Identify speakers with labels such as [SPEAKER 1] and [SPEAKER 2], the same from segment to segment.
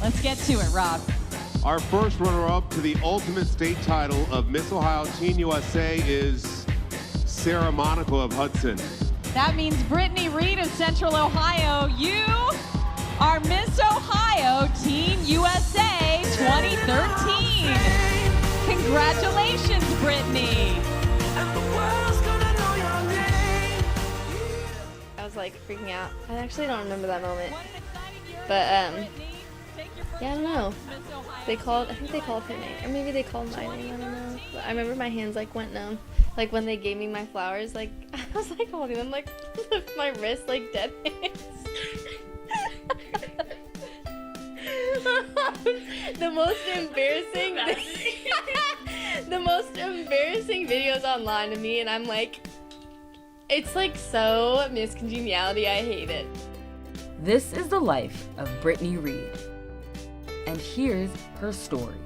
[SPEAKER 1] Let's get to it, Rob.
[SPEAKER 2] Our first runner-up to the ultimate state title of Miss Ohio Teen USA is Sarah Monaco of Hudson.
[SPEAKER 1] That means Brittany Reid of Central Ohio. You are Miss Ohio Teen USA 2013. Congratulations, Brittany.
[SPEAKER 3] I was like freaking out. I actually don't remember that moment. But yeah, I don't know. I think they called her name. Or maybe they called my name, I don't know. But I remember my hands like went numb. Like when they gave me my flowers, like I was like holding them like with my wrist like dead hands. The most embarrassing the most embarrassing videos online to me, and I'm like, it's like so miscongeniality, I hate it.
[SPEAKER 4] This is the life of Brittany Reid. And here's her story.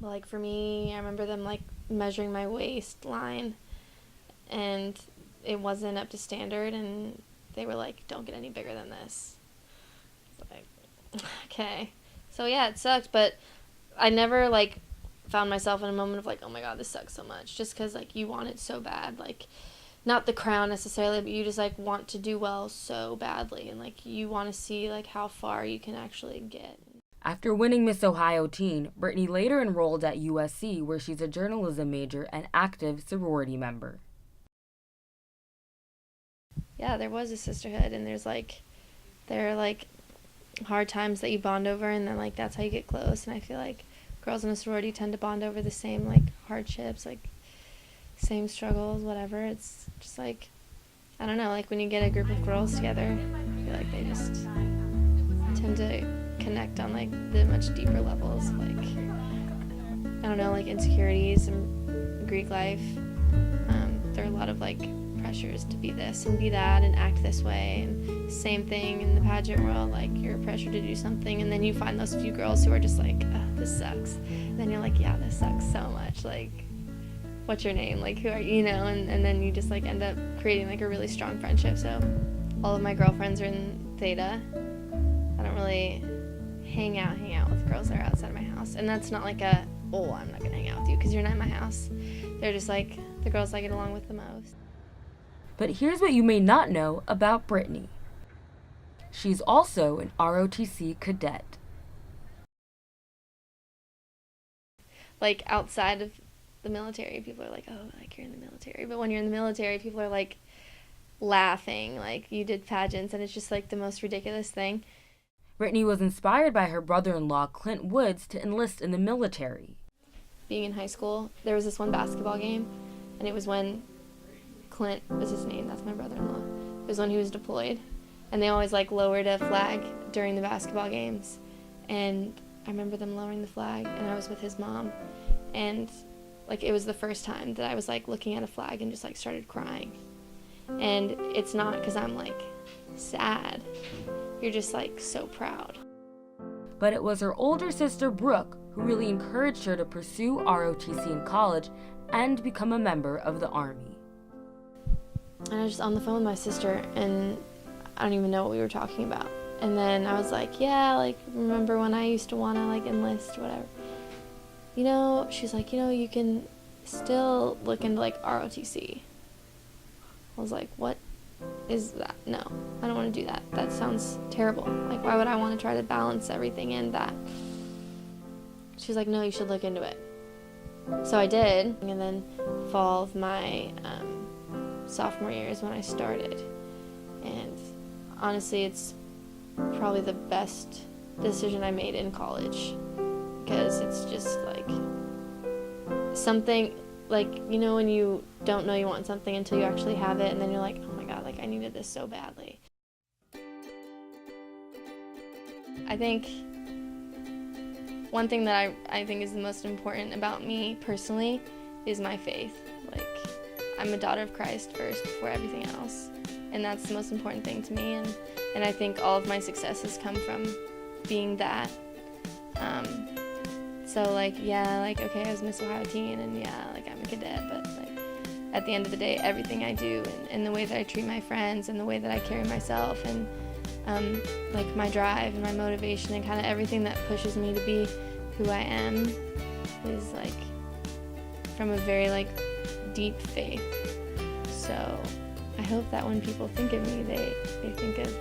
[SPEAKER 3] Like for me, I remember them like measuring my waistline, and it wasn't up to standard, and they were like, don't get any bigger than this. Like, okay. So yeah, it sucked, but I never like found myself in a moment of like, oh my god, this sucks so much, just because like you want it so bad, like not the crown necessarily, but you just like want to do well so badly, and like you want to see like how far you can actually get.
[SPEAKER 4] After winning Miss Ohio Teen, Brittany later enrolled at USC, where she's a journalism major and active sorority member.
[SPEAKER 3] Yeah, there was a sisterhood, and there are like hard times that you bond over, and then like that's how you get close. And I feel like girls in a sorority tend to bond over the same like hardships, like same struggles, whatever. It's just like, I don't know, like when you get a group of girls together, I feel like they just tend to connect on like the much deeper levels, like I don't know, like insecurities and Greek life. There are a lot of like pressures to be this and be that and act this way, and same thing in the pageant world, like you're pressured to do something, and then you find those few girls who are just like, oh, this sucks, and then you're like, yeah, this sucks so much, like what's your name, like who are you, and then you just like end up creating like a really strong friendship. So all of my girlfriends are in Theta. I don't really hang out with girls that are outside of my house, and that's not like a, oh, I'm not gonna hang out with you because you're not in my house. They're just like the girls I get along with the most.
[SPEAKER 4] But here's what you may not know about Brittany. She's also an ROTC cadet.
[SPEAKER 3] Like outside of the military, people are like, oh, like you're in the military. But when you're in the military, people are like laughing, like you did pageants, and it's just like the most ridiculous thing.
[SPEAKER 4] Brittany was inspired by her brother-in-law, Clint Woods, to enlist in the military.
[SPEAKER 3] Being in high school, there was this one basketball game, and it was when Clint was his name, that's my brother-in-law. It was when he was deployed, and they always like lowered a flag during the basketball games, and I remember them lowering the flag, and I was with his mom, and like it was the first time that I was like looking at a flag and just like started crying. And it's not because I'm like sad, you're just like so proud.
[SPEAKER 4] But it was her older sister, Brooke, who really encouraged her to pursue ROTC in college and become a member of the Army.
[SPEAKER 3] And I was just on the phone with my sister, and I don't even know what we were talking about. And then I was like, yeah, like, remember when I used to want to, like, enlist, whatever. You know, she's like, you know, you can still look into, like, ROTC. I was like, what is that? No, I don't want to do that. That sounds terrible. Like, why would I want to try to balance everything in that? She's like, no, you should look into it. So I did, and then fall of my sophomore year is when I started. And honestly, it's probably the best decision I made in college, because it's just like something, like, you know, when you don't know you want something until you actually have it, and then you're like, oh my god, like I needed this so badly. I think one thing that I think is the most important about me personally is my faith. Like, I'm a daughter of Christ first before everything else, and that's the most important thing to me, and I think all of my successes come from being that. So like, yeah, like, okay, I was Miss Ohio Teen, and yeah, like I'm a cadet, but like at the end of the day, everything I do and the way that I treat my friends and the way that I carry myself and like my drive and my motivation and kind of everything that pushes me to be who I am is like from a very like deep faith. So I hope that when people think of me, they think of,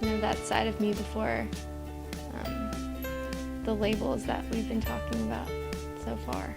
[SPEAKER 3] you know, that side of me before the labels that we've been talking about so far.